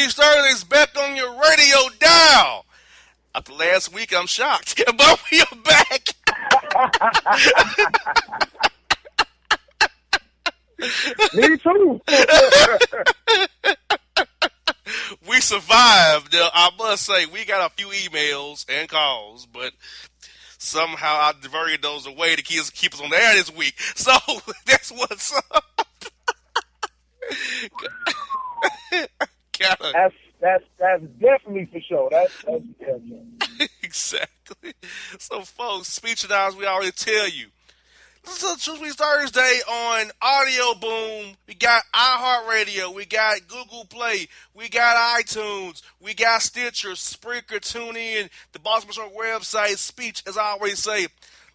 TrueSpeech Thursday is back on your radio dial. After last week, I'm shocked, but we are back. Me too. We survived. I must say, we got a few emails and calls, but somehow I diverted those away to keep us on the air this week. So that's what's up. That's definitely for sure. That's yeah. Exactly. So, folks, speech and ours, we already tell you. Listen to TrueSpeech Thursday on Audio Boom. We got iHeartRadio. We got Google Play. We got iTunes. We got Stitcher, Spreaker, TuneIn, the Bossman Show website, Speech, as I always say.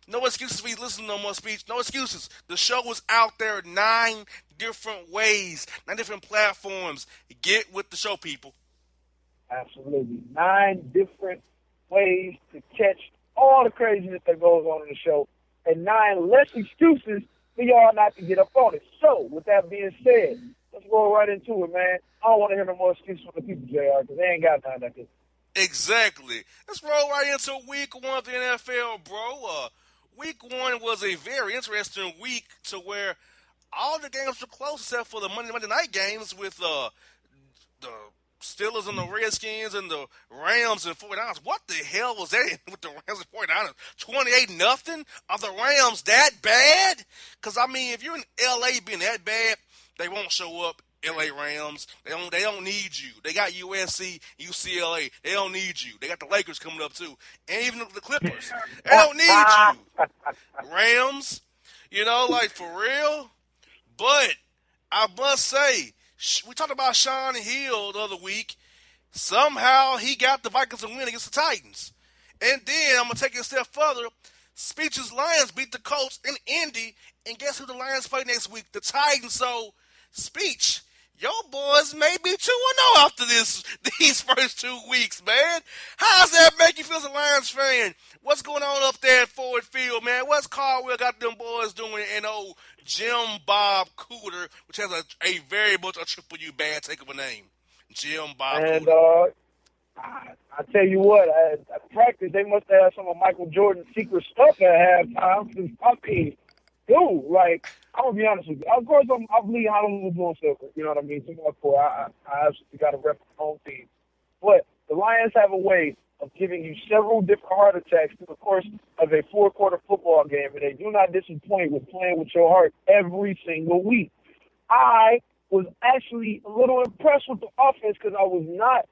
No excuses for you listening to no more speech. No excuses. The show is out there 9 different ways, 9 different platforms. Get with the show, people. Absolutely. 9 different ways to catch all the craziness that goes on in the show, and 9 less excuses for y'all not to get up on it. So, with that being said, let's roll right into it, man. I don't want to hear no more excuses from the people, JR, because they ain't got none like this. Exactly. Let's roll right into week 1 of the NFL, bro. Week 1 was a very interesting week to where all the games were close except for the Monday night games with the Steelers and the Redskins and the Rams and 49ers. What the hell was that with the Rams and 49ers? 28-0? Are the Rams that bad? Because, I mean, if you're in L.A. being that bad, they won't show up. L.A. Rams, they don't need you. They got USC, UCLA. They don't need you. They got the Lakers coming up, too. And even the Clippers. They don't need you. Rams, like, for real. But I must say, we talked about Sean Hill the other week. Somehow he got the Vikings a win against the Titans. And then I'm going to take it a step further. Speech's Lions beat the Colts in Indy. And guess who the Lions play next week? The Titans. So, Speech, your boys may be 2-0 after these first 2 weeks, man. How does that make you feel as a Lions fan? What's going on up there at Ford Field, man? What's Caldwell got them boys doing in old Jim Bob Cooter, which has a very much a triple U bad take of a name. Jim Bob Cooter. I tell you what, at practice, they must have some of Michael Jordan's secret stuff at halftime. I mean, dude, like, I'm going to be honest with you. Of course, I believe Honolulu Blue Silver. You know what I mean? I absolutely got to rep the home team. But the Lions have a way of giving you several different heart attacks through the course of a 4-quarter football game, and they do not disappoint with playing with your heart every single week. I was actually a little impressed with the offense because I was not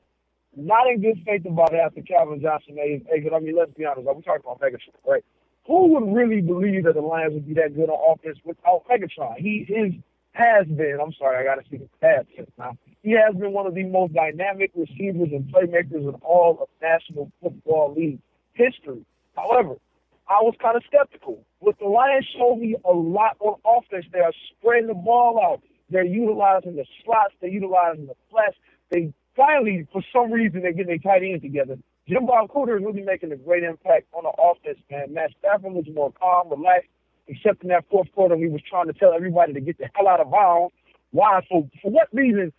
in good faith about it after Calvin Johnson made his exit. I mean, let's be honest. We're talking about Megatron, right? Who would really believe that the Lions would be that good on offense without Megatron? He has been, I'm sorry, I got to speak in past tense now. He has been one of the most dynamic receivers and playmakers in all of National Football League history. However, I was kind of skeptical. What the Lions showed me a lot on offense, they are spreading the ball out. They're utilizing the slots. They're utilizing the flats. They finally, for some reason, they're getting their tight ends together. Jim Bob Cooter is really making a great impact on the offense, man. Matt Stafford was more calm, relaxed, except in that 4th quarter he was trying to tell everybody to get the hell out of bounds. Why? For what reason?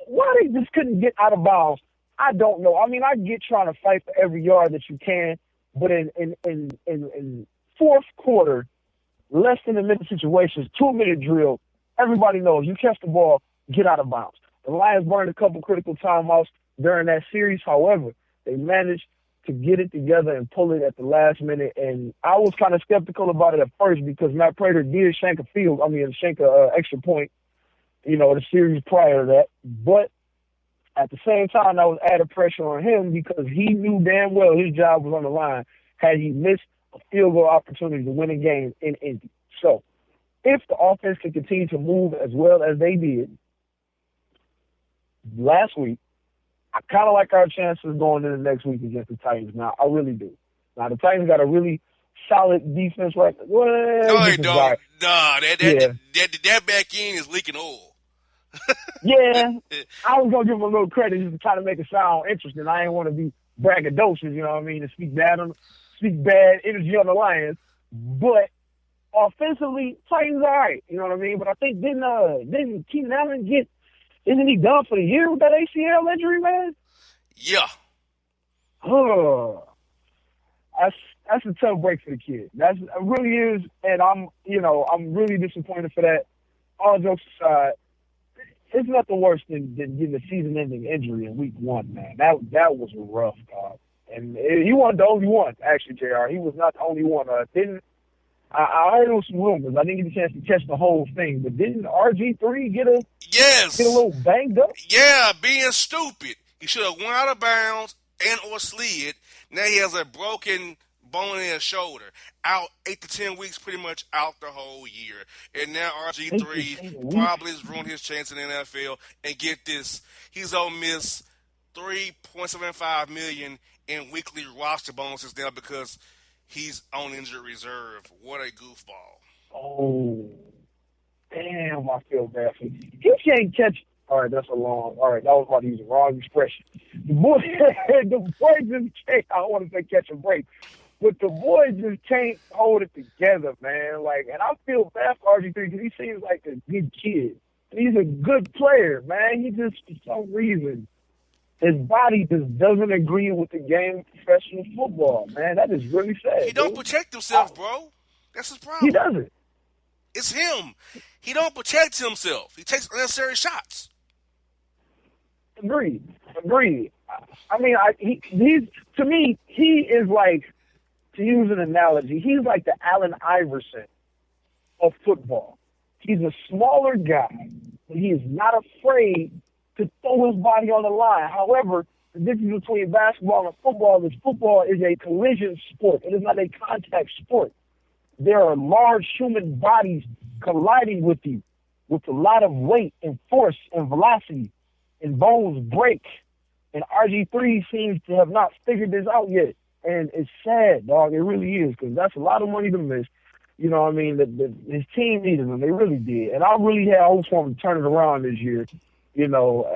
Why they just couldn't get out of bounds? I don't know. I mean, I get trying to fight for every yard that you can, but in 4th quarter, less than a minute situations, 2-minute drill, everybody knows you catch the ball, get out of bounds. The Lions burned a couple critical timeouts during that series. However, they managed to get it together and pull it at the last minute. And I was kind of skeptical about it at first because Matt Prater did shank a extra point, the series prior to that. But at the same time, that was added pressure on him because he knew damn well his job was on the line had he missed a field goal opportunity to win a game in Indy. So if the offense can continue to move as well as they did last week, I kind of like our chances going into the next week against the Titans. Now, I really do. Now, the Titans got a really solid defense right now. Well, no, they don't. Nah, that back end is leaking oil. Yeah. I was going to give them a little credit just to try to make it sound interesting. I didn't want to be braggadocious, you know what I mean, and speak bad energy on the Lions. But offensively, Titans all right, you know what I mean? But I think didn't Keenan Allen get Isn't he done for the year with that ACL injury, man? Yeah. Oh, that's a tough break for the kid. It really is, and I'm really disappointed for that. All jokes aside, it's nothing worse than getting a season-ending injury in week 1, man. That was rough, dog. And he wasn't the only one, actually, JR. He was not the only one. I heard there was some rumors. I didn't get a chance to catch the whole thing, but didn't RG3 get a little banged up? Yeah, being stupid. He should have went out of bounds and or slid. Now he has a broken bone in his shoulder. Out 8 to 10 weeks, pretty much out the whole year. And now RG3 probably has ruined his chance in the NFL. And get this, he's going to miss $3.75 million in weekly roster bonuses now because he's on injured reserve. What a goofball. Oh, damn, I feel bad for you. He can't catch. All right, that was about to use the wrong expression. The boy just can't, I don't want to say catch a break, but the boy just can't hold it together, man. Like, and I feel bad for RG3 because he seems like a good kid. He's a good player, man. He just, for some reason, his body just doesn't agree with the game of professional football, man. That is really sad. He don't protect himself, bro. That's his problem. He doesn't. It's him. He don't protect himself. He takes unnecessary shots. Agreed. I mean, he's to me, he is like, to use an analogy, he's like the Allen Iverson of football. He's a smaller guy, but he is not afraid to throw his body on the line. However, the difference between basketball and football is a collision sport. It is not a contact sport. There are large human bodies colliding with you with a lot of weight and force and velocity, and bones break. And RG3 seems to have not figured this out yet. And it's sad, dog. It really is, because that's a lot of money to miss. You know what I mean? His team needed him. They really did. And I really had hopes for him to turn it around this year. You know,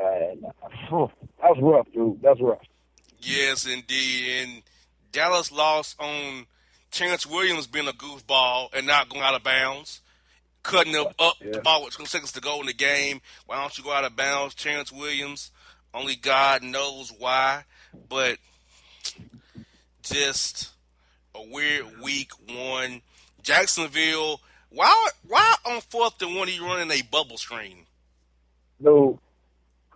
that was rough, dude. That's rough. Yes, indeed. And Dallas lost on Terrence Williams being a goofball and not going out of bounds, cutting up the ball with 2 seconds to go in the game. Why don't you go out of bounds, Terrence Williams? Only God knows why. But just a weird week 1. Jacksonville, why on 4th and 1 are you running a bubble screen? Dude,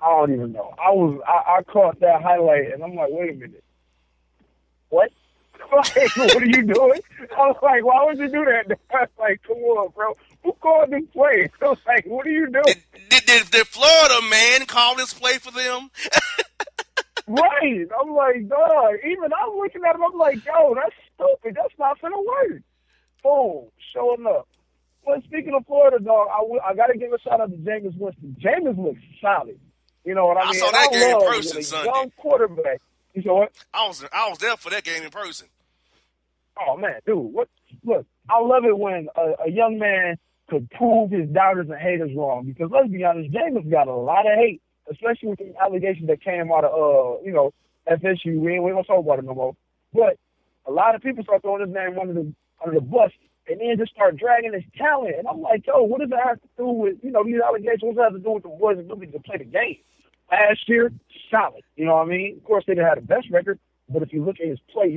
I don't even know. I caught that highlight and I'm like, wait a minute. What? Like, what are you doing? I was like, why would you do that? I was like, come on, bro. Who called this play? I was like, what are you doing? Did Florida man call this play for them? Right. I'm like, dog. Even I'm looking at him, I'm like, yo, that's stupid. That's not gonna work. Boom. Showing up. But speaking of Florida, dog, I got to give a shout out to Jameis Winston. Jameis looks solid. You know what I mean? I saw that game in person Sunday. Young quarterback. You saw what? I was there for that game in person. Oh, man, dude. What? Look, I love it when a young man could prove his doubters and haters wrong. Because let's be honest, Jameis got a lot of hate, especially with the allegations that came out of, FSU. We ain't gonna talk about it no more. But a lot of people start throwing his name under the bus, and then just start dragging his talent. And I'm like, yo, what does that have to do with, these allegations? What does that have to do with the boys' ability to play the game? Last year, solid. You know what I mean? Of course, they didn't have the best record, but if you look at his play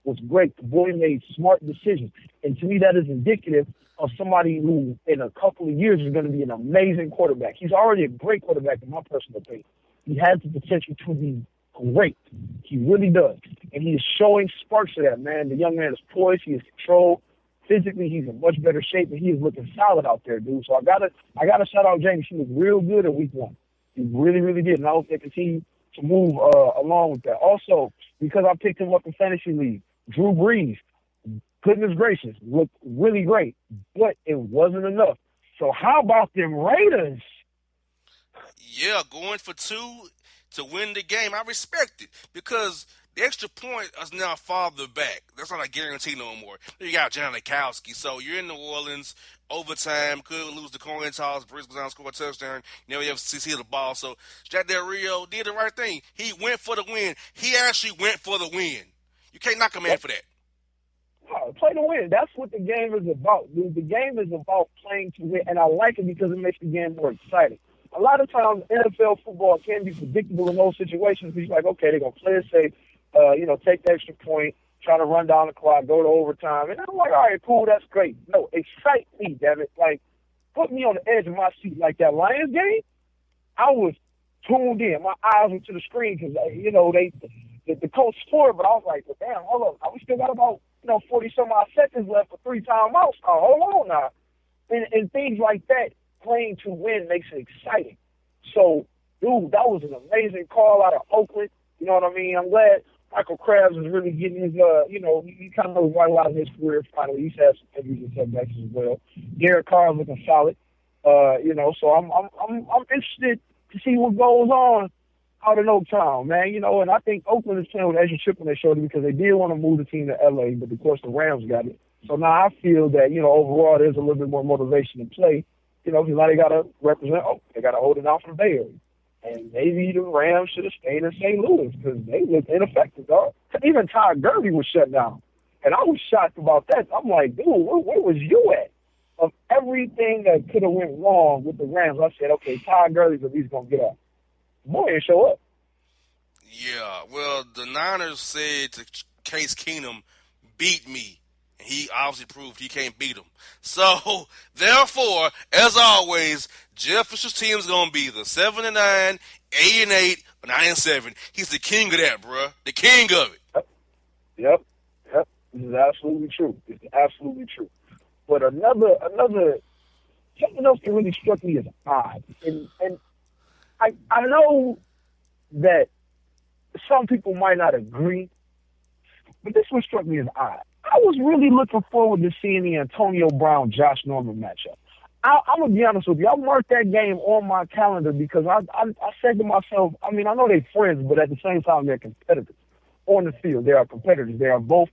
was great. The boy made smart decisions. And to me, that is indicative of somebody who, in a couple of years, is going to be an amazing quarterback. He's already a great quarterback, in my personal opinion. He has the potential to be great. He really does. And he is showing sparks of that, man. The young man is poised. He is controlled. Physically, he's in much better shape, and he is looking solid out there, dude. So I gotta shout out James. He looked real good at week 1. He really, really did. And I hope they continue to move along with that. Also, because I picked him up in Fantasy League, Drew Brees, goodness gracious, looked really great. But it wasn't enough. So how about them Raiders? Yeah, going for 2 to win the game. I respect it because the extra point is now farther back. That's not a guarantee no more. You got Janikowski. So you're in New Orleans, overtime, could lose the coin toss, Brees goes down, score a touchdown. You have to see the ball. So Jack Del Rio did the right thing. He went for the win. He actually went for the win. You can't knock a man for that. Play to win. That's what the game is about, dude. The game is about playing to win, and I like it because it makes the game more exciting. a lot of times NFL football can be predictable in those situations. Because you're like, okay, they're gonna play it safe, take the extra point, try to run down the clock, go to overtime, and I'm like, all right, cool, that's great. No, excite me, damn it! Like, put me on the edge of my seat. Like that Lions game, I was tuned in. My eyes were to the screen because the coach scored, but I was like, well, damn, hold on, we still got about 40 some odd seconds left for 3 timeouts. Oh, hold on now, and things like that. Playing to win makes it exciting. So, dude, that was an amazing call out of Oakland. You know what I mean? I'm glad Michael Krabs is really getting his, he kind of revitalized his career finally. He's had some injuries and setbacks as well. Derek Carr is looking solid. So I'm interested to see what goes on out in Oaktown, man. And I think Oakland is playing with extra chip on their shoulder because they did want to move the team to LA, but of course the Rams got it. So now I feel that, overall there's a little bit more motivation to play. Because now they got to represent, they got to hold it out for the Bay Area. And maybe the Rams should have stayed in St. Louis because they looked ineffective, dog. Even Todd Gurley was shut down. And I was shocked about that. I'm like, dude, where was you at? Of everything that could have went wrong with the Rams, I said, okay, Todd Gurley's at least going to get up. Boy, didn't show up. Yeah, well, the Niners said to Case Keenum, beat me. He obviously proved he can't beat him. So, therefore, as always, Jeff Fisher's team is going to be the 7-9, 8-8, 9-7. He's the king of that, bruh. The king of it. Yep. This is absolutely true. It's absolutely true. But another something else that really struck me as odd. And I know that some people might not agree, but this one struck me as odd. I was really looking forward to seeing the Antonio Brown-Josh Norman matchup. I'm going to be honest with you. I marked that game on my calendar because I said to myself, I know they're friends, but at the same time, they're competitors. On the field, they are competitors. They are both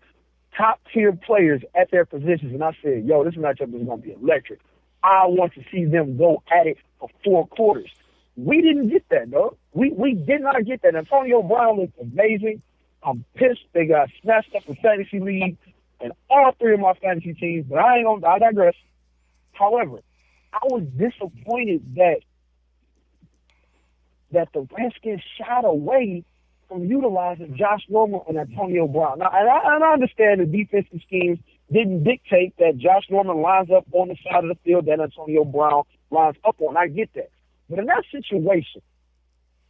top-tier players at their positions. And I said, this matchup is going to be electric. I want to see them go at it for 4 quarters. We didn't get that, though. We did not get that. Antonio Brown looked amazing. I'm pissed they got snatched up in fantasy league and all 3 of my fantasy teams, but I digress. However, I was disappointed that the Redskins shied away from utilizing Josh Norman and Antonio Brown. Now, and I understand the defensive schemes didn't dictate that Josh Norman lines up on the side of the field that Antonio Brown lines up on. I get that. But in that situation,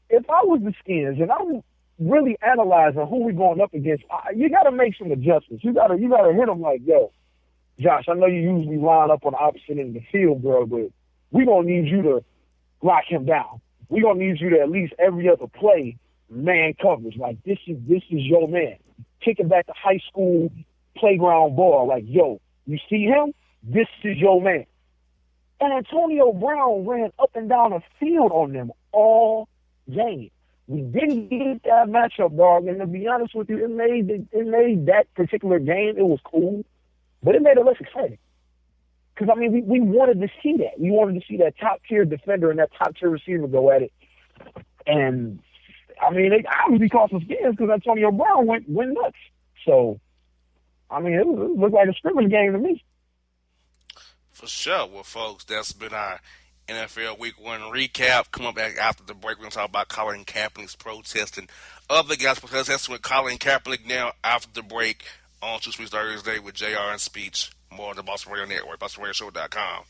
if I was the Skins and I'm really analyzing who we're going up against, you got to make some adjustments. You got to hit them like, Josh, I know you usually line up on the opposite end of the field, bro, but we're going to need you to lock him down. We're going to need you to at least every other play man coverage. Like, this is your man. Kick it back to high school playground ball. Like, you see him? This is your man. And Antonio Brown ran up and down the field on them all game. We didn't get that matchup, dog. And to be honest with you, it made that particular game, it was cool, but it made it less exciting. Because, we wanted to see that. We wanted to see that top-tier defender and that top-tier receiver go at it. And, it obviously cost us skins because Antonio Brown went nuts. So, it looked like a scrimmage game to me. For sure. Well, folks, that's been our NFL Week 1 recap. Coming back after the break, we're going to talk about Colin Kaepernick's protest and other guys protesting with Colin Kaepernick now after the break on TrueSpeech Thursday with JR and Speech. More on the Bossman Radio Network, BossmanRadioShow.com.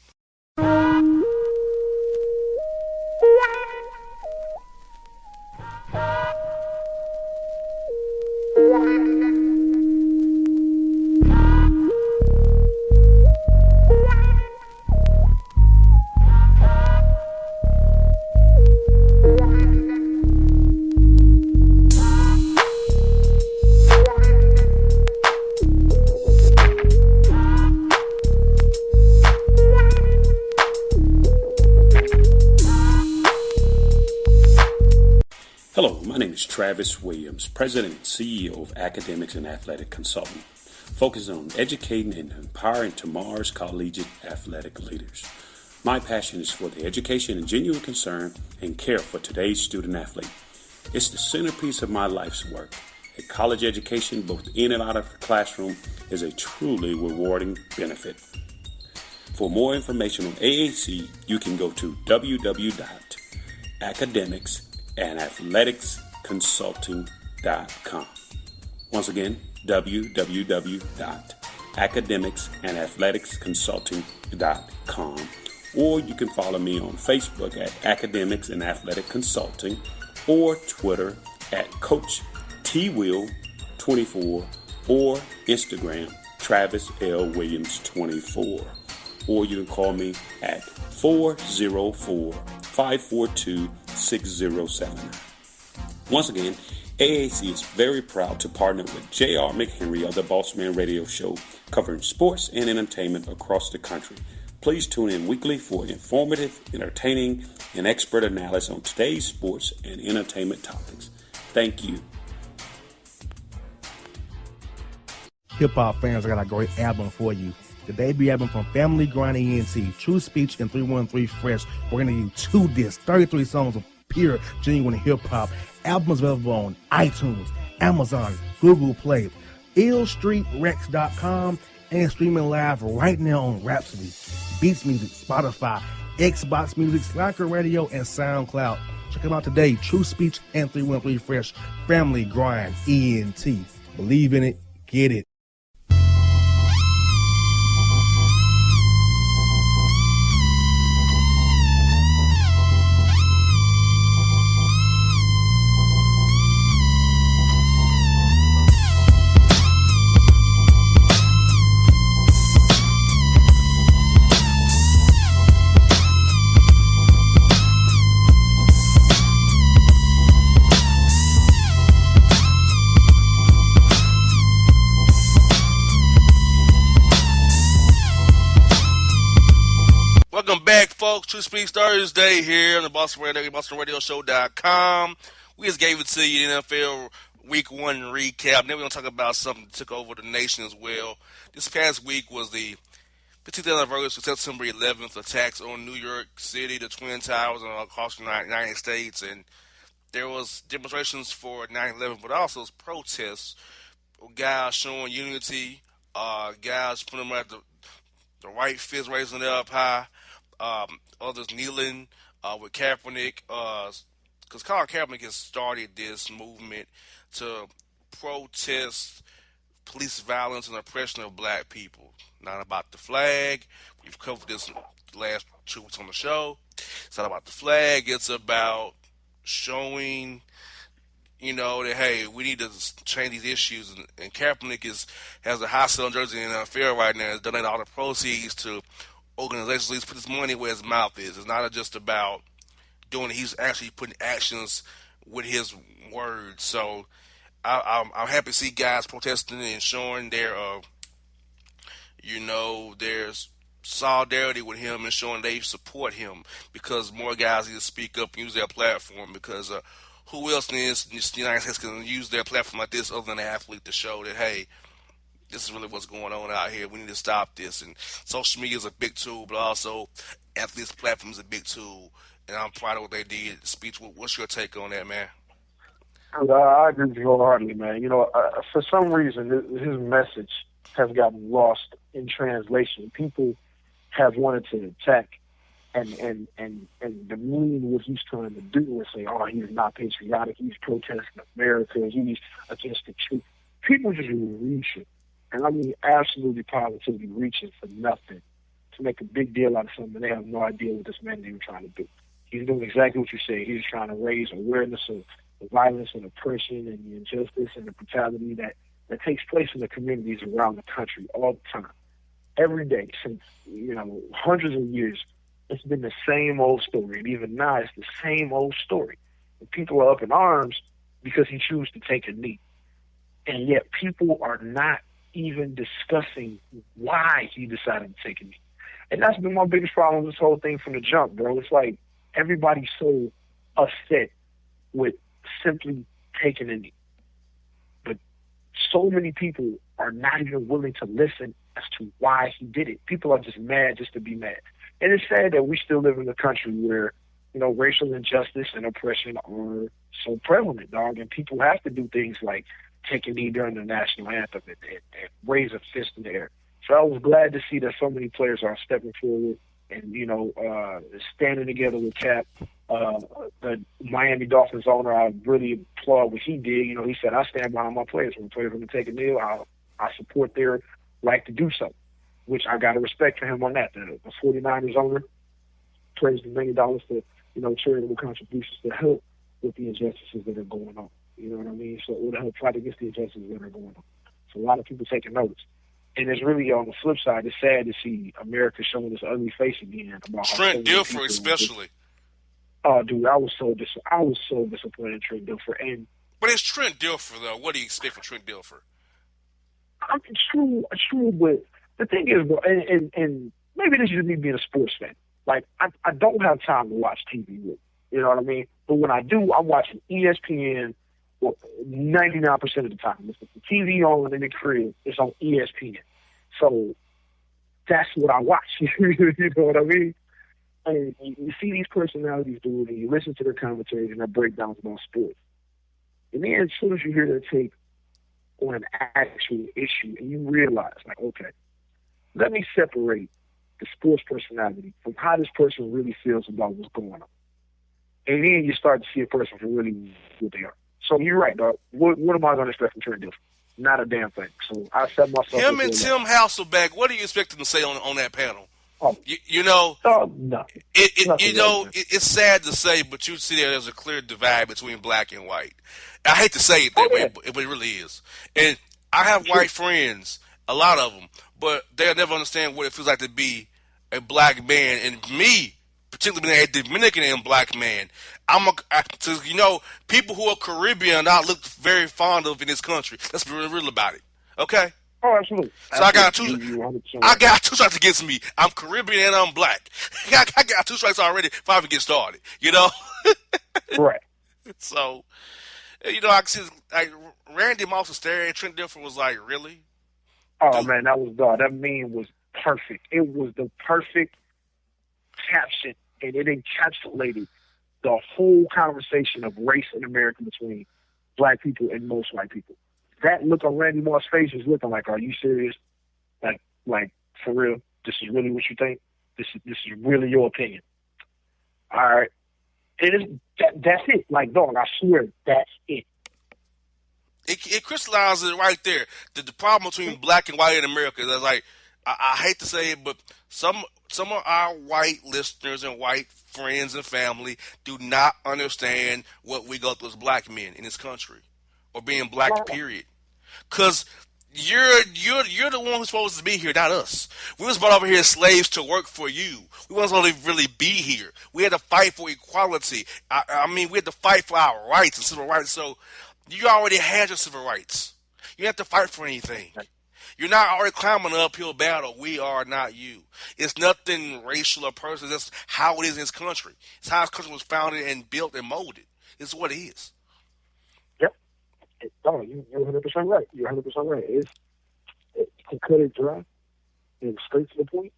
Hello, my name is Travis Williams, President and CEO of Academics and Athletic Consulting, focusing on educating and empowering tomorrow's collegiate athletic leaders. My passion is for the education and genuine concern and care for today's student athlete. It's the centerpiece of my life's work. A college education, both in and out of the classroom, is a truly rewarding benefit. For more information on AAC, you can go to www.academicsandathletic.com. academicsandathleticsconsulting.com. Once again, www.academicsandathleticsconsulting.com. Or you can follow me on Facebook at Academics and Athletic Consulting, or Twitter at Coach TWill24, or Instagram Travis L. Williams 24. Or you can call me at 404-542-6079. Once again, AAC is very proud to partner with J.R. McHenry of the Bossman Radio Show, covering sports and entertainment across the country. Please tune in weekly for informative, entertaining, and expert analysis on today's sports and entertainment topics. Thank you. Hip-hop fans, I got a great album for you. The debut album from Family Grind ENT, TrueSpeech and 313 Fresh. We're going to give you 2 discs, 33 songs of pure, genuine hip-hop. Albums available on iTunes, Amazon, Google Play, illstreetrex.com, and streaming live right now on Rhapsody, Beats Music, Spotify, Xbox Music, Slacker Radio, and SoundCloud. Check them out today. TrueSpeech and 313 Fresh. Family Grind ENT. Believe in it. Get it. Welcome back, folks. TrueSpeech Thursday here on the Bossman Radio, BossmanRadioShow.com. We just gave it to you, NFL Week 1 recap. Then we're going to talk about something that took over the nation as well. This past week was the 15th anniversary of September 11th attacks on New York City, the Twin Towers, and across the United States. And there was demonstrations for 9/11, but also protests. Guys showing unity, guys putting them at the right fist, raising it up high. Others kneeling with Kaepernick, because Colin Kaepernick has started this movement to protest police violence and oppression of black people. Not about the flag. We've covered this the last 2 weeks on the show. It's not about the flag. It's about showing, that, hey, we need to change these issues. And Kaepernick has a high selling jersey in the NFL right now. Has donated all the proceeds to organizations. He's put his money where his mouth is. It's not just about doing it. He's actually putting actions with his words. So I'm happy to see guys protesting and showing there's solidarity with him and showing they support him, because more guys need to speak up and use their platform, because who else in this United States can use their platform like this other than an athlete to show that, hey, this is really what's going on out here. We need to stop this. And social media is a big tool, but also athletes' platform is a big tool. And I'm proud of what they did. Speech, what's your take on that, man? I agree with you wholeheartedly, man. For some reason, his message has gotten lost in translation. People have wanted to attack and demean what he's trying to do and say, oh, he's not patriotic, he's protesting America, he's against the truth. People just reach it. And I mean, absolutely positively reaching for nothing to make a big deal out of something. They have no idea what this man is even trying to do. He's doing exactly what you say. He's trying to raise awareness of the violence and oppression and the injustice and the brutality that takes place in the communities around the country all the time. Every day since, hundreds of years, it's been the same old story. And even now, it's the same old story. And people are up in arms because he chose to take a knee. And yet people are not even discussing why he decided to take a knee. And that's been my biggest problem with this whole thing from the jump, bro. It's like everybody's so upset with simply taking a knee. But so many people are not even willing to listen as to why he did it. People are just mad just to be mad. And it's sad that we still live in a country where, racial injustice and oppression are so prevalent, dog. And people have to do things like take a knee during the national anthem and raise a fist in the air. So I was glad to see that so many players are stepping forward and standing together with Cap. The Miami Dolphins owner, I really applaud what he did. He said, I stand behind my players. When players want to take a deal, I support their right to do so, which I got to respect for him on that. The 49ers owner praised $1 million for, charitable contributions to help with the injustices that are going on. You know what I mean? So it would help fight against the injustices that are going on. So a lot of people taking notice. And it's really, on the flip side, it's sad to see America showing this ugly face again. About Trent Dilfer especially. Oh, dude, I was so disappointed in Trent Dilfer. But it's Trent Dilfer, though. What do you expect from Trent Dilfer? I'm true, but the thing is, bro, and maybe this is just me being a sports fan. Like, I don't have time to watch TV with. You know what I mean? But when I do, I'm watching ESPN 99% of the time. If the TV on in the crib, it's on ESPN. So that's what I watch. You know what I mean? And you see these personalities do it, and you listen to their commentaries and their breakdowns about sports. And then as soon as you hear their take on an actual issue, and you realize, like, okay, let me separate the sports personality from how this person really feels about what's going on. And then you start to see a person for really what they are. So you're right, dog. What am I going to expect from Trent Dilfer? Not a damn thing. So I set myself. Him and Tim Hasselbeck. What do you expect them to say on that panel? Oh, nothing. It's sad to say, but you see there's a clear divide between black and white. I hate to say it that way, but it really is. And I have white friends, a lot of them, but they'll never understand what it feels like to be a black man. And me, particularly being a Dominican and black man, people who are Caribbean are not looked very fond of in this country. Let's be real about it. Okay? Oh, absolutely. So I got two strikes against me. I'm Caribbean and I'm black. I got 2 strikes already if I even get started. Right. So, I can see Randy Moss was staring. Trent Dilfer was like, really? Oh, dude. Man, that meme was perfect. It was the perfect caption, and it encapsulated the whole conversation of race in America between black people and most white people. That look on Randy Moss' face is looking like, are you serious? Like for real? This is really what you think? This is really your opinion? All right. That's it. Like, dog, I swear, that's it. It crystallizes it right there. The problem between black and white in America is like, I hate to say it, but some of our white listeners and white friends and family do not understand what we go through as black men in this country, or being black, period. Because you're the one who's supposed to be here, not us. We was brought over here as slaves to work for you. We wasn't supposed to really be here. We had to fight for equality. We had to fight for our rights and civil rights. So you already had your civil rights. You didn't have to fight for anything. You're not already climbing an uphill battle. We are not you. It's nothing racial or personal. That's how it is in this country. It's how this country was founded and built and molded. It's what it is. Yep. You're 100% right. You're 100% right. To cut it dry and straight to the point,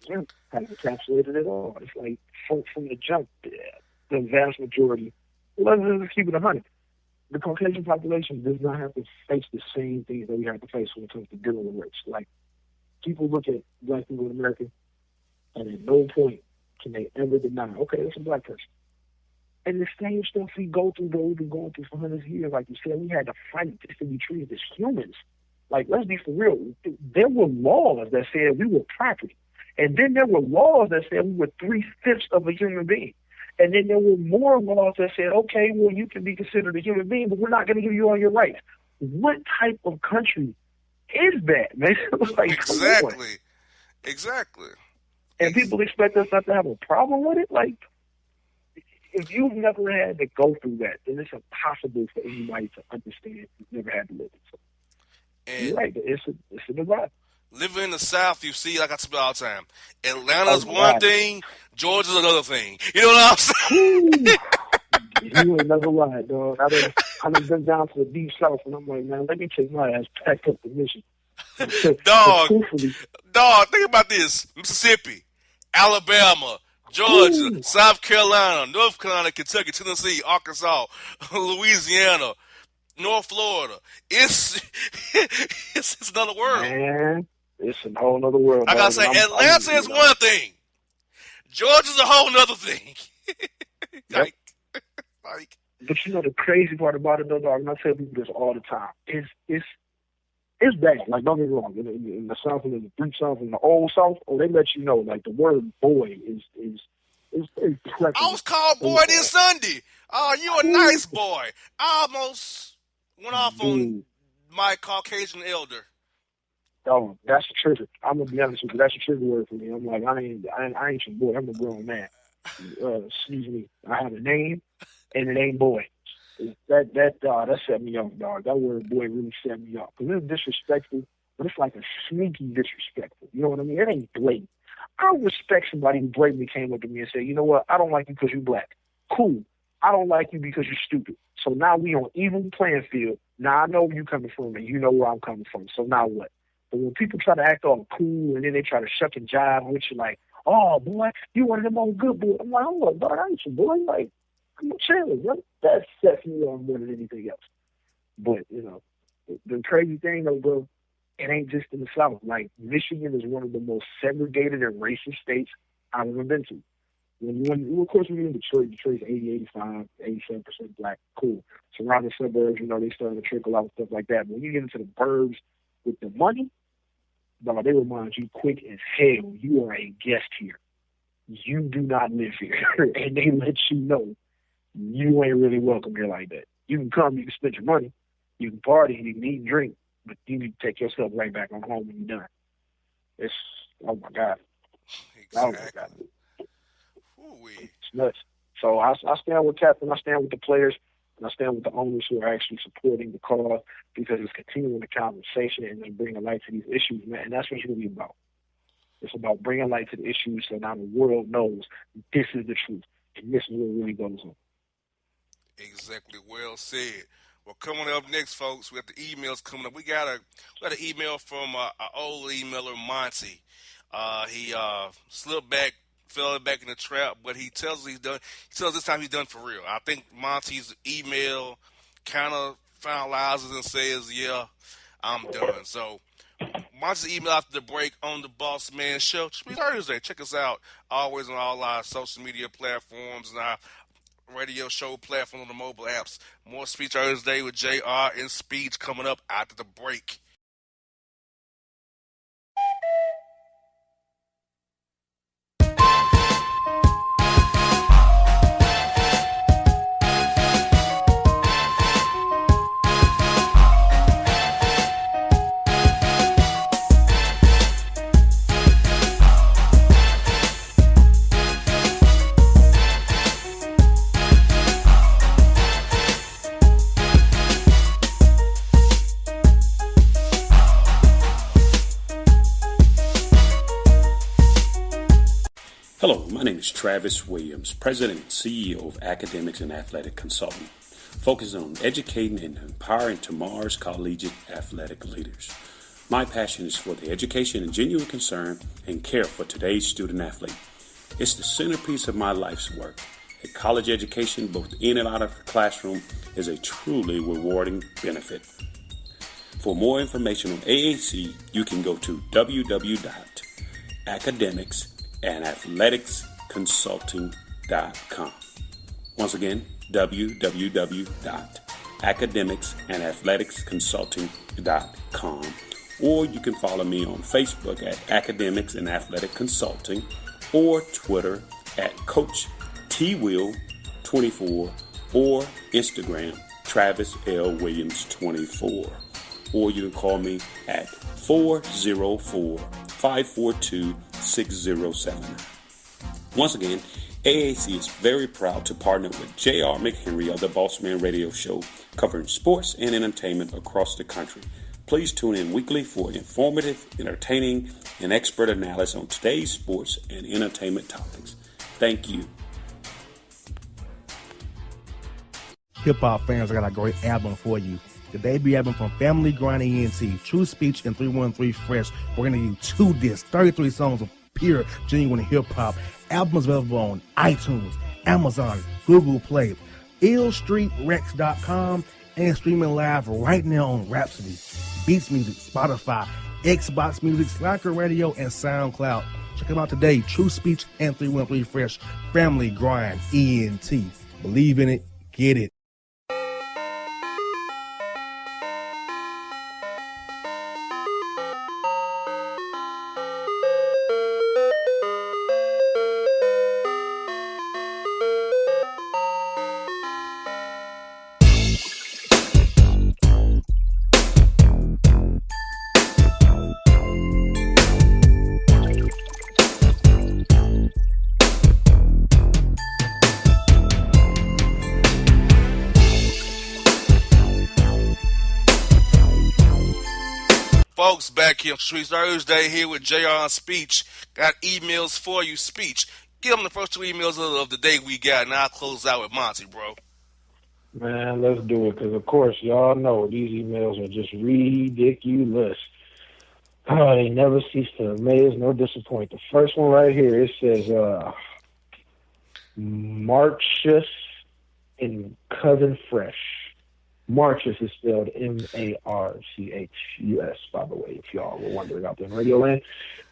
yeah, I encapsulated it all. It's like from the jump, the vast majority, let's keep it 100. The Caucasian population does not have to face the same things that we have to face when it comes to dealing with race. Like, people look at black people in America, and at no point can they ever deny, okay, that's a black person. And the same stuff we go through, that we've been going through for hundreds of years, like you said, we had to fight just to be treated as humans. Like, let's be for real. There were laws that said we were property. And then there were laws that said we were 3/5 of a human being. And then there were more laws that said, okay, well, you can be considered a human being, but we're not going to give you all your rights. What type of country is that, man? Like, Exactly. And people expect us not to have a problem with it? Like, if you've never had to go through that, then it's impossible for anybody to understand. You've never had to live it. So, and you're right. It's a divide. Living in the South, you see, like I say all the time, Atlanta's one thing, Georgia's another thing. You know what I'm saying? You ain't never lied, dog. I done been down to the deep South, and I'm like, man, let me take my ass back up the mission. Dog, think about this. Mississippi, Alabama, Georgia, South Carolina, North Carolina, Kentucky, Tennessee, Arkansas, Louisiana, North Florida. It's another world. Man, it's a whole other world. I gotta say, Atlanta is one thing. Georgia's a whole nother thing. Yep. like, But you know the crazy part about it though, dog, and I tell people this all the time, it's bad. Like, don't get me wrong. In the South, in the Greek South, in the old South, they let you know, like, the word boy is very prevalent. I was called boy this Sunday. Oh, you a nice boy. I almost went off on my Caucasian elder. Oh, that's a trigger. I'm gonna be honest with you. That's a trigger word for me. I'm like, I ain't your boy. I'm a grown man. Excuse me. I have a name, and it ain't boy. That set me off, dog. That word boy really set me off. Because it's disrespectful, but it's like a sneaky disrespectful. You know what I mean? It ain't blatant. I don't respect somebody who blatantly came up to me and said, you know what? I don't like you because you're black. Cool. I don't like you because you're stupid. So now we on even playing field. Now I know where you're coming from, and you know where I'm coming from. So now what? But when people try to act all cool and then they try to shuck and jive with you like, oh, boy, you one of them old good boys. I'm like, oh, dog, I ain't your boy. Like, I'm chilling, bro. That sets me on more than anything else. But, you know, the crazy thing, though, bro, it ain't just in the South. Like, Michigan is one of the most segregated and racist states I've ever been to. Of course, when you're in Detroit's 80, 85, 87% black. Cool. Surrounding suburbs, you know, they starting to trickle out and stuff like that. But when you get into the burbs with the money, no, they remind you quick as hell, you are a guest here. You do not live here. And they let you know you ain't really welcome here like that. You can come, you can spend your money, you can party, you can eat and drink, but you need to take yourself right back on home when you're done. It's, oh my God. Exactly. Oh my God. Ooh-wee. It's nuts. So I stand with Captain, I stand with the players, and I stand with the owners who are actually supporting the cause because it's continuing the conversation and then bringing light to these issues, man. And that's what it's really about. It's about bringing light to the issues so now the world knows this is the truth and this is what really goes on. Exactly. Well said. Well, coming up next, folks, we have the emails coming up. We got an email from an old emailer, Monty. He slipped back, fell back in the trap, but he tells us he's done. He tells us this time he's done for real. I think Monty's email kind of finalizes and says, "Yeah, I'm done." So, Monty's email after the break on the Bossman Show. TrueSpeech Thursday. Check us out always on all our social media platforms and our radio show platform on the mobile apps. More Speech Thursday with JR and Speech coming up after the break. Hello, my name is Travis Williams, President and CEO of Academics and Athletic Consulting, focusing on educating and empowering tomorrow's collegiate athletic leaders. My passion is for the education and genuine concern and care for today's student athlete. It's the centerpiece of my life's work. A college education, both in and out of the classroom, is a truly rewarding benefit. For more information on AAC, you can go to www.academicsandathleticsconsulting.com. Once again, www.academicsandathleticsconsulting.com. Or you can follow me on Facebook at Academics and Athletic Consulting or Twitter at Coach TWill24 or Instagram Travis L. Williams 24. Or you can call me at 404-542-6079. Once again, AAC is very proud to partner with J.R. McHenry of the Bossman Radio Show, covering sports and entertainment across the country. Please tune in weekly for informative, entertaining, and expert analysis on today's sports and entertainment topics. Thank you. Hip-hop fans, I got a great album for you. The debut album from Family Grind ENT, True Speech and 313 Fresh. We're going to give you 2 discs, 33 songs of pure, genuine hip-hop. Albums available on iTunes, Amazon, Google Play, illstreetrex.com, and streaming live right now on Rhapsody, Beats Music, Spotify, Xbox Music, Slacker Radio, and SoundCloud. Check them out today. True Speech and 313 Fresh. Family Grind ENT. Believe in it. Get it. Folks, back here on TrueSpeech Thursday here with JR on Speech. Got emails for you, Speech. Give them the first two emails of the day we got, and I'll close out with Monty, bro. Man, let's do it, because, of course, y'all know these emails are just ridiculous. Oh, they never cease to amaze nor disappoint. The first one right here, it says, Marchus and Cousin Fresh. Marchus is spelled Marchus, by the way, if y'all were wondering out there in Radio Land. It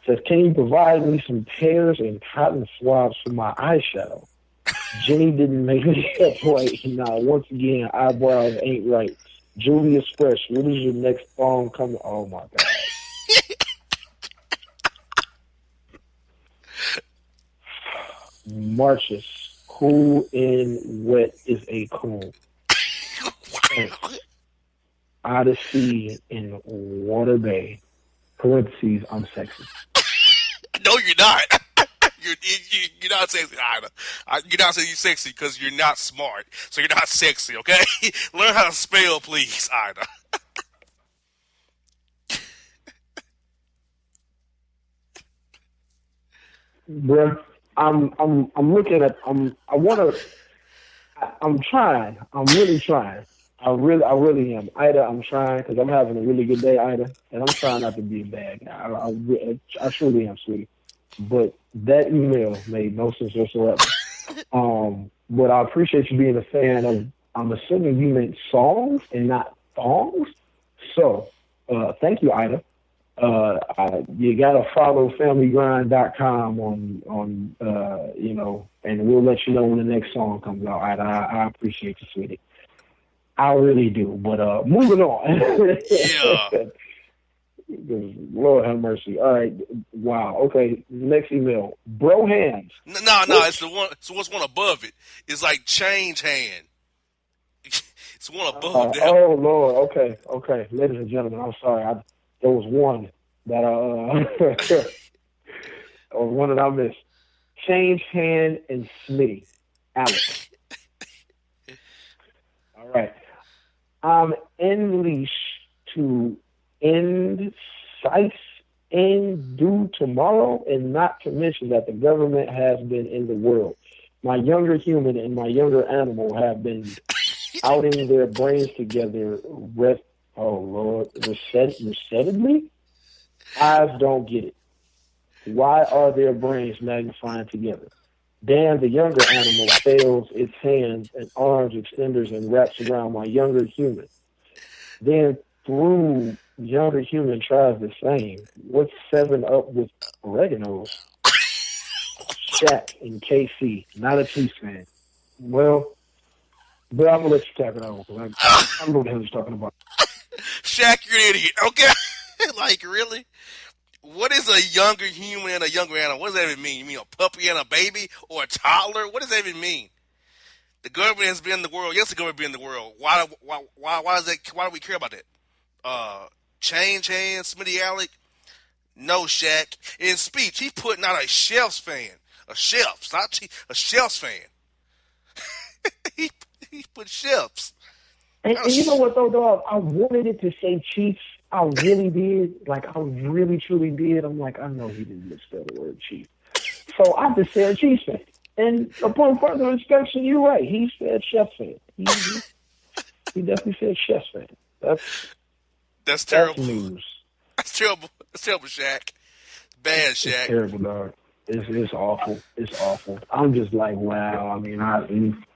says, can you provide me some pears and cotton swabs for my eyeshadow? Jenny didn't make me that right. Now, once again, eyebrows ain't right. Julius Fresh, when is your next song coming? Oh, my God. Marchus, cool and wet is a coon. Odyssey in Water Bay. Parentheses, I'm sexy. No, you're not. You're not sexy either. You're not saying you're sexy because you're not smart. So you're not sexy, okay? Learn how to spell, please, Ida. Bruh, I'm looking at, I'm trying. I'm really trying. I really am. Ida, I'm trying because I'm having a really good day, Ida, and I'm trying not to be a bad guy. I truly am, sweetie. But that email made no sense whatsoever. But I appreciate you being a fan of, I'm assuming you meant songs and not thongs. So, thank you, Ida. You got to follow familygrind.com on and we'll let you know when the next song comes out, Ida. I appreciate you, sweetie. I really do. But moving on. Yeah. Lord have mercy. All right. Wow. Okay. Next email. Bro hands. No. It's the one. So what's one above it? It's like change hand. It's one above that. Oh Lord. Okay. Ladies and gentlemen, I'm sorry. There was one that or one that I missed. Change hand and Smitty. Alex. All right. I'm in leash to end sites and due tomorrow, and not to mention that the government has been in the world. My younger human and my younger animal have been outing their brains together. Resetedly? Eyes don't get it. Why are their brains magnifying together? Damn, the younger animal fails its hands and arms extenders and wraps around my younger human. Then through younger human tries the same. What's 7 up with oregano's? Shaq and KC, not a Chiefs fan. Well, but I'm gonna let you talk it over because I don't know what the hell he's talking about. Shaq, you're an idiot. Okay, like really? What is a younger human and a younger animal? What does that even mean? You mean a puppy and a baby or a toddler? What does that even mean? The government has been in the world. Yes, the government has been in the world. Why is that? Why do we care about that? Change hands, Smitty Alec. No, Shaq. In speech, he's putting out a Chefs fan. A Chefs, not a Chefs fan. he put Chefs. And you know what, though, dog? I wanted it to say Chiefs. I really did. Like, I really, truly did. I'm like, I know he didn't misspell the word Chief. So I just said Chiefs fan. And upon further inspection, you're right. He said Chefs fan. He definitely said Chefs fan. That's terrible. That's news. That's terrible. That's terrible, Shaq. Bad, Shaq. It's terrible, dog. It's awful. It's awful. I'm just like, wow. I mean,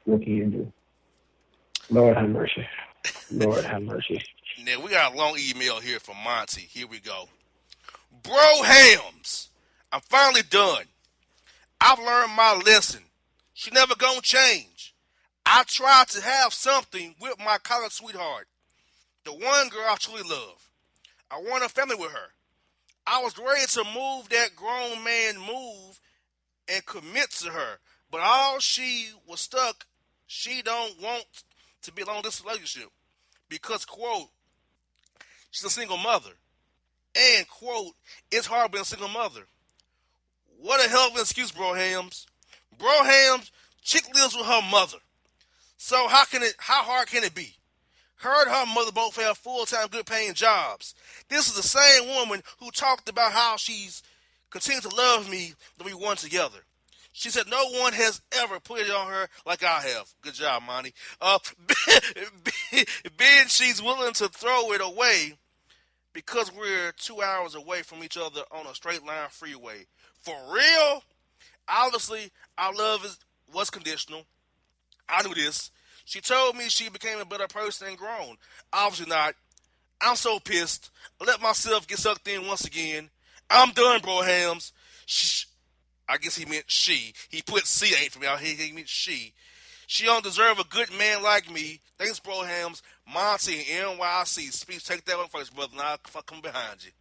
what can you do? Lord have mercy. Lord have mercy. Now, we got a long email here from Monty. Here we go. Bro Hams, I'm finally done. I've learned my lesson. She never gonna change. I tried to have something with my college sweetheart, the one girl I truly love. I want a family with her. I was ready to move that grown man move and commit to her, but all she was stuck. She don't want to be a long distance relationship because, quote, she's a single mother, and, quote, it's hard being a single mother. What a hell of an excuse, Bro Hams. Bro Hams, chick lives with her mother. So how hard can it be? Her and her mother both have full-time, good-paying jobs. This is the same woman who talked about how she's continued to love me that we won together. She said no one has ever put it on her like I have. Good job, Monty. Being she's willing to throw it away because we're 2 hours away from each other on a straight line freeway. For real? Obviously, our love was conditional. I knew this. She told me she became a better person and grown. Obviously not. I'm so pissed. I let myself get sucked in once again. I'm done, Bro Hams. I guess he meant she. He put C ain't for me out here. He meant she. She don't deserve a good man like me. Thanks, Bro Hams. Monty and NYC. Speech, take that one first, brother. Now I'll come behind you.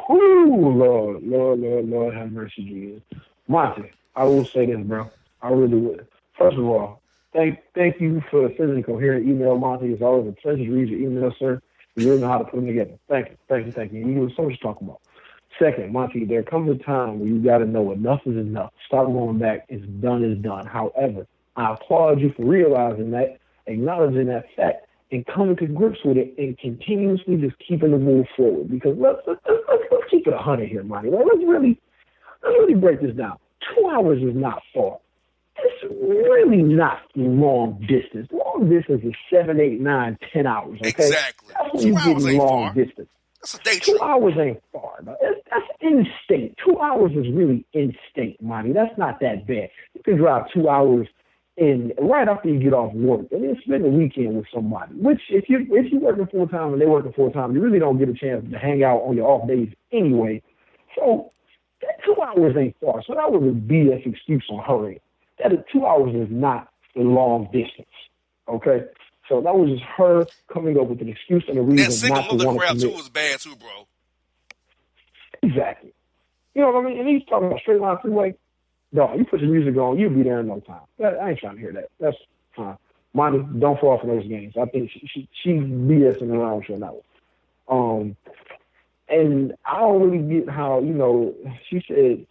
Whoo, Lord, have mercy, Jesus. Monty, I will say this, bro. I really would. First of all, thank you for sending a coherent email, Monty. It's always a pleasure to read your email, sir. You really know how to put them together. Thank you. You know so much to talk about. Second, Monty, there comes a time where you got to know enough is enough. Stop going back. It's done. However, I applaud you for realizing that, acknowledging that fact, and coming to grips with it, and continuously just keeping the move forward. Because let's keep it 100 here, Monty. Let's really break this down. 2 hours is not far. It's really not long distance. Long distance is 7, 8, 9, 10 hours. Okay? Exactly. That's when you get long distance. That's a day 2 trip. hours ain't far. That's in-state. 2 hours is really in-state, Monty. That's not that bad. You can drive 2 hours in right after you get off work, and then spend the weekend with somebody. Which, if you're working full time and they're working full time, you really don't get a chance to hang out on your off days anyway. So that 2 hours ain't far. So that was a BS excuse on her end. That 2 hours is not a long distance. Okay, so that was just her coming up with an excuse and a reason not to want to commit. That single mother crowd too was bad too, bro. Exactly. You know what I mean? And he's talking about straight line freeway. No, you put your music on, you'll be there in no time. I ain't trying to hear that. That's fine. Monty, don't fall for those games. I think she's BSing around with you on that one. And I don't really get how, she said,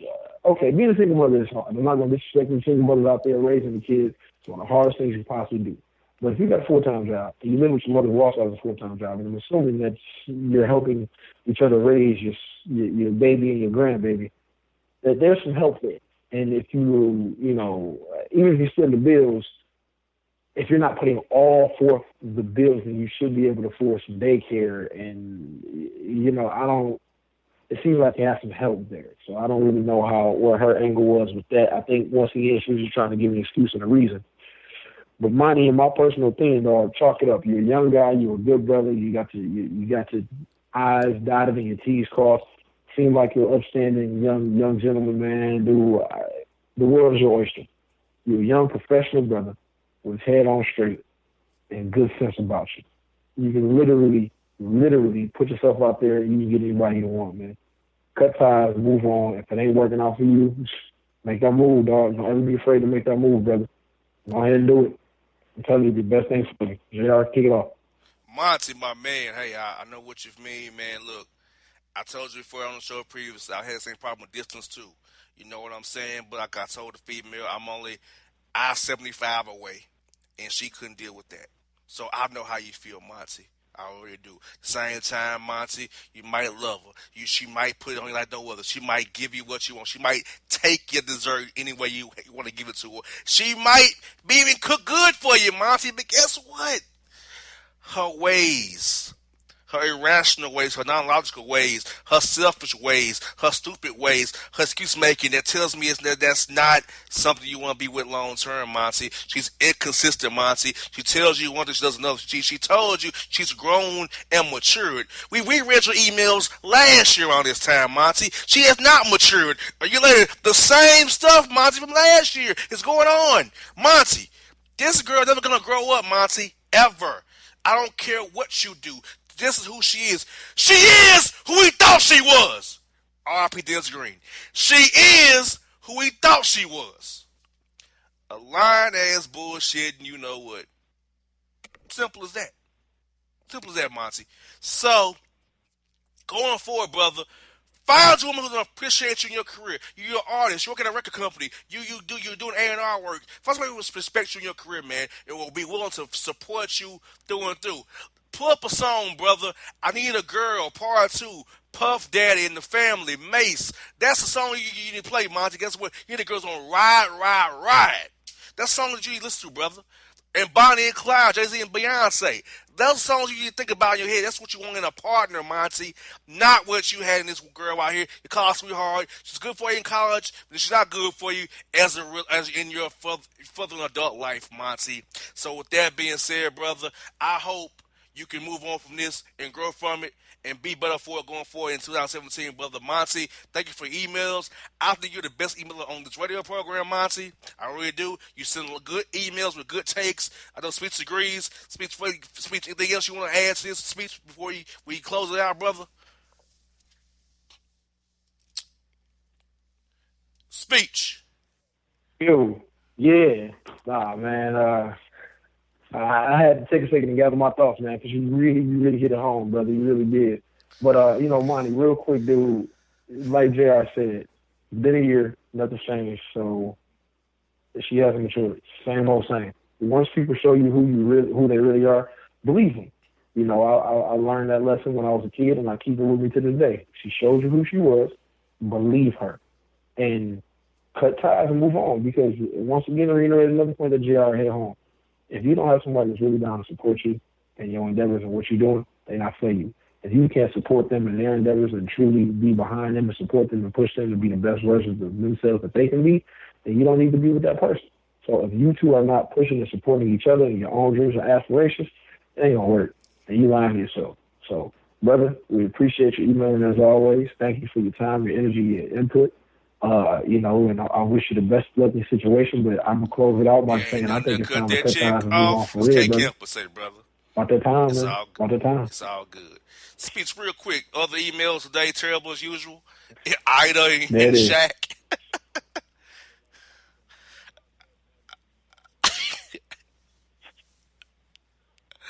okay, being a single mother is hard. I'm not going to disrespect the single mothers out there raising the kids. It's one of the hardest things you can possibly do. But if you got a full-time job, and you live with your mother who also has a full-time job, and I'm assuming that you're helping each other raise your baby and your grandbaby, that there's some help there. And if you, even if you split the bills, if you're not putting all forth the bills, then you should be able to afford some daycare. And, it seems like you have some help there. So I don't really know what her angle was with that. I think once again, she was just trying to give an excuse and a reason. But Monty, in my personal opinion, dog, chalk it up. You're a young guy. You're a good brother. You got your I's dotted and your T's crossed. Seem like you're an upstanding young gentleman, man. The world is your oyster. You're a young professional brother with his head on straight and good sense about you. You can literally put yourself out there and you can get anybody you want, man. Cut ties, move on. If it ain't working out for you, make that move, dog. Don't ever be afraid to make that move, brother. Go ahead and do it. I'm telling you, the best thing for you. JR, kick it off. Monty, my man, hey, I know what you mean, man. Look, I told you before on the show previously, I had the same problem with distance, too. You know what I'm saying? But like I told the female, I'm only I-75 away, and she couldn't deal with that. So I know how you feel, Monty. I already do. Same time, Monty, you might love her. She might put it on you like no other. She might give you what you want. She might take your dessert any way you want to give it to her. She might be even cook good for you, Monty. But guess what? Her ways her irrational ways, her non-logical ways, her selfish ways, her stupid ways, her excuse making that tells me that's not something you want to be with long term, Monty. She's inconsistent, Monty. She tells you one thing, she does another. She told you she's grown and matured. We reread your emails last year around this time, Monty. She has not matured. Are you later? The same stuff, Monty, from last year is going on. Monty, this girl never gonna grow up, Monty, ever. I don't care what you do. This is who she is. She is who we thought she was. R.I.P. Dennis Green. She is who we thought she was. A lying-ass bullshit, and you know what. Simple as that. Simple as that, Monty. So, going forward, brother, find a woman who's gonna appreciate you in your career. You're an artist. You work at a record company. You're doing A&R work. Find somebody who will respect you in your career, man, and will be willing to support you through and through. Pull up a song, brother. I Need a Girl, Part 2, Puff Daddy and the Family, Mace. That's the song you need to play, Monty. Guess what? You need the girls on Ride, Ride, Ride. That's the song that you need to listen to, brother. And Bonnie and Clyde, Jay-Z and Beyonce. Those songs you need to think about in your head. That's what you want in a partner, Monty. Not what you had in this girl out here. You call her sweetheart. She's good for you in college, but she's not good for you as in your further adult life, Monty. So with that being said, brother, I hope you can move on from this and grow from it and be better for it going forward in 2017, brother. Monty, thank you for emails. I think you're the best emailer on this radio program, Monty. I really do. You send good emails with good takes. I know Speech agrees. Speech, anything else you want to add to this speech before we close it out, brother? Speech. Yo, yeah. Nah, man. I had to take a second to gather my thoughts, man, because you really hit it home, brother. You really did. But, Monty, real quick, dude, like JR said, been a year, nothing changed, so she hasn't matured. Same old same. Once people show you who they really are, believe them. You know, I learned that lesson when I was a kid, and I keep it with me to this day. She showed you who she was, believe her, and cut ties and move on, because once again, reiterate another point that JR hit home. If you don't have somebody that's really down to support you and your endeavors and what you're doing, they're not for you. If you can't support them in their endeavors and truly be behind them and support them and push them to be the best versions of themselves that they can be, then you don't need to be with that person. So if you two are not pushing and supporting each other in your own dreams and aspirations, it ain't going to work. And you lying to yourself. So, brother, we appreciate your emailing as always. Thank you for your time, your energy, your input. And I wish you the best luck in your situation, but I'm going to close it out by saying I think it's time to cut ties and move on for real, brother. About that time, man. About that time. It's all good. Speech real quick. Other emails today, terrible as usual. Ida and Shaq.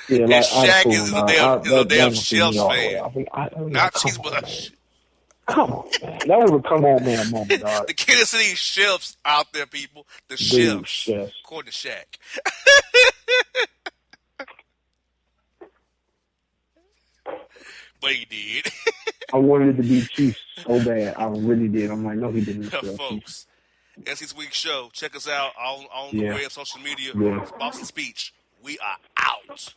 Yeah, like Shaq is a damn Chef's fan. Not cheese, but come on, man. That was a come on, man moment, dog. The Kansas City Chefs out there, people. The Chefs. According to Shaq. But he did. I wanted it to be Chiefs so bad. I really did. I'm like, no, he didn't. Folks, that's this week's show. Check us out on the web, social media. Yeah. Bossman Speech. We are out.